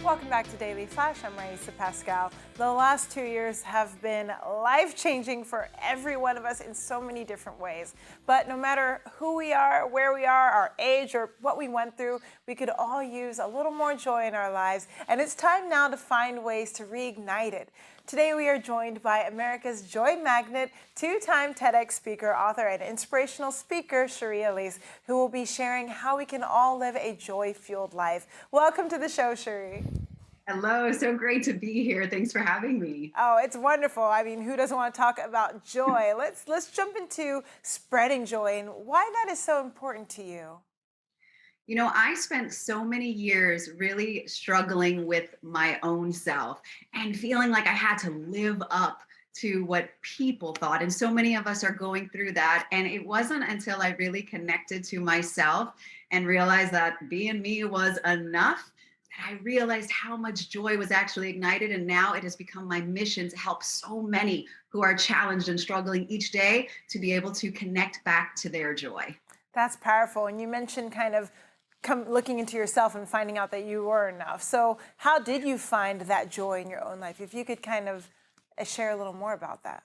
Welcome back to Daily Flash. I'm Riesa Pascal. The last 2 years have been life-changing for every one of us in so many different ways. But no matter who we are, where we are, our age, or what we went through, we could all use a little more joy in our lives. And it's time now to find ways to reignite it. Today we are joined by America's Joy Magnet, two-time TEDx speaker, author, and inspirational speaker, SHARI, ALYSE, who will be sharing how we can all live a joy-fueled life. Welcome to the show, SHARI. Hello, so great to be here. Thanks for having me. Oh, it's wonderful. I mean, who doesn't want to talk about joy? Let's jump into spreading joy and why that is so important to you. You know, I spent so many years really struggling with my own self and feeling like I had to live up to what people thought. And so many of us are going through that. And it wasn't until I really connected to myself and realized that being me was enough that I realized how much joy was actually ignited. And now it has become my mission to help so many who are challenged and struggling each day to be able to connect back to their joy. That's powerful. And you mentioned kind of looking into yourself and finding out that you were enough. So how did you find that joy in your own life? If you could kind of share a little more about that.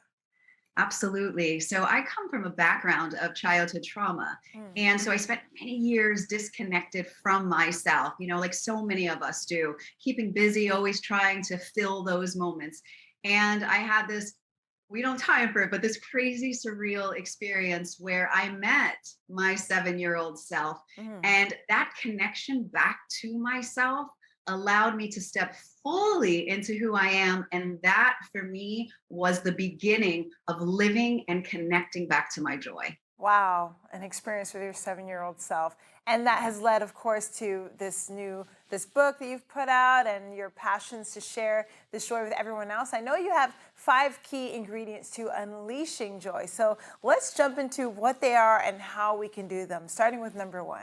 Absolutely. So I come from a background of childhood trauma. And so I spent many years disconnected from myself, you know, like so many of us do, keeping busy, always trying to fill those moments. And I had this, we don't have time for it, but this crazy surreal experience where I met my 7-year-old self. And that connection back to myself allowed me to step fully into who I am. And that for me was the beginning of living and connecting back to my joy. Wow, an experience with your 7-year-old self. And that has led, of course, to this book that you've put out and your passions to share this joy with everyone else. I know you have 5 key ingredients to unleashing joy. So let's jump into what they are and how we can do them, starting with number 1.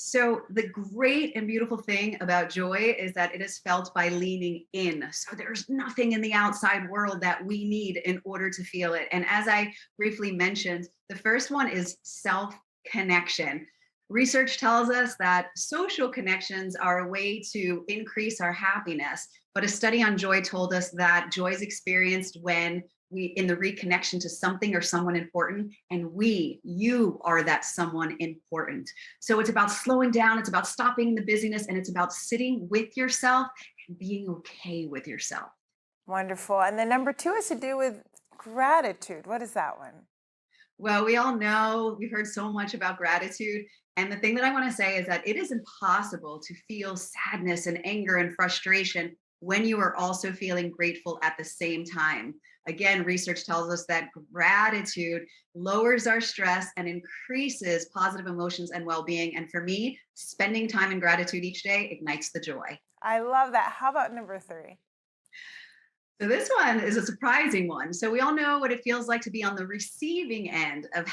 So, the great and beautiful thing about joy is that it is felt by leaning in. So, there's nothing in the outside world that we need in order to feel it. And as I briefly mentioned, the first one is self connection. Research tells us that social connections are a way to increase our happiness. But a study on joy told us that joy is experienced when in the reconnection to something or someone important, and you are that someone important. So it's about slowing down, it's about stopping the busyness, and it's about sitting with yourself and being okay with yourself. Wonderful. And then number 2 has to do with gratitude. What is that one? Well, we all know, we've heard so much about gratitude. And the thing that I want to say is that it is impossible to feel sadness and anger and frustration when you are also feeling grateful at the same time. Again, research tells us that gratitude lowers our stress and increases positive emotions and well-being. And for me, spending time in gratitude each day ignites the joy. I love that. How about number 3? So this one is a surprising one. So we all know what it feels like to be on the receiving end of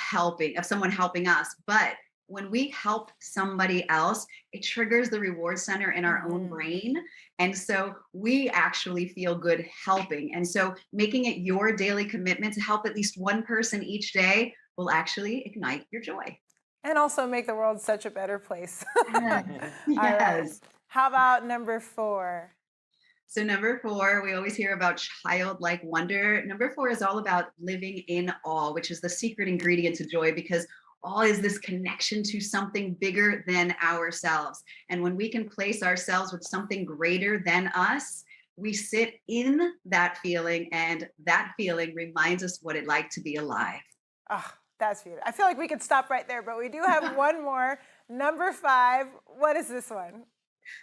someone helping us. But when we help somebody else, it triggers the reward center in our own brain. And so we actually feel good helping. And so making it your daily commitment to help at least one person each day will actually ignite your joy. And also make the world such a better place. Yes. All right. Yes. How about number 4? So number 4, we always hear about childlike wonder. Number 4 is all about living in awe, which is the secret ingredient to joy, because awe is this connection to something bigger than ourselves. And when we can place ourselves with something greater than us, we sit in that feeling, and that feeling reminds us what it's like to be alive. Oh, that's beautiful. I feel like we could stop right there, but we do have one more. Number 5. What is this one?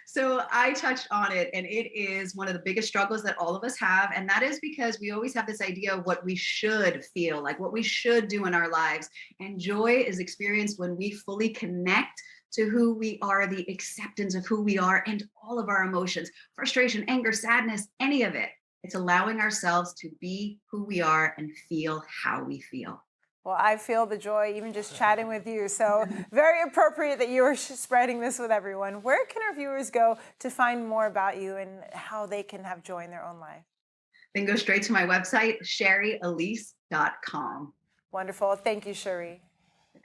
So I touched on it, and it is one of the biggest struggles that all of us have. And that is because we always have this idea of what we should feel, like what we should do in our lives. And joy is experienced when we fully connect to who we are, the acceptance of who we are, and all of our emotions, frustration, anger, sadness, any of it. It's allowing ourselves to be who we are and feel how we feel. Well, I feel the joy even just chatting with you. So very appropriate that you are spreading this with everyone. Where can our viewers go to find more about you and how they can have joy in their own life? Then go straight to my website, SHARIALYSE.com. Wonderful. Thank you, SHARI.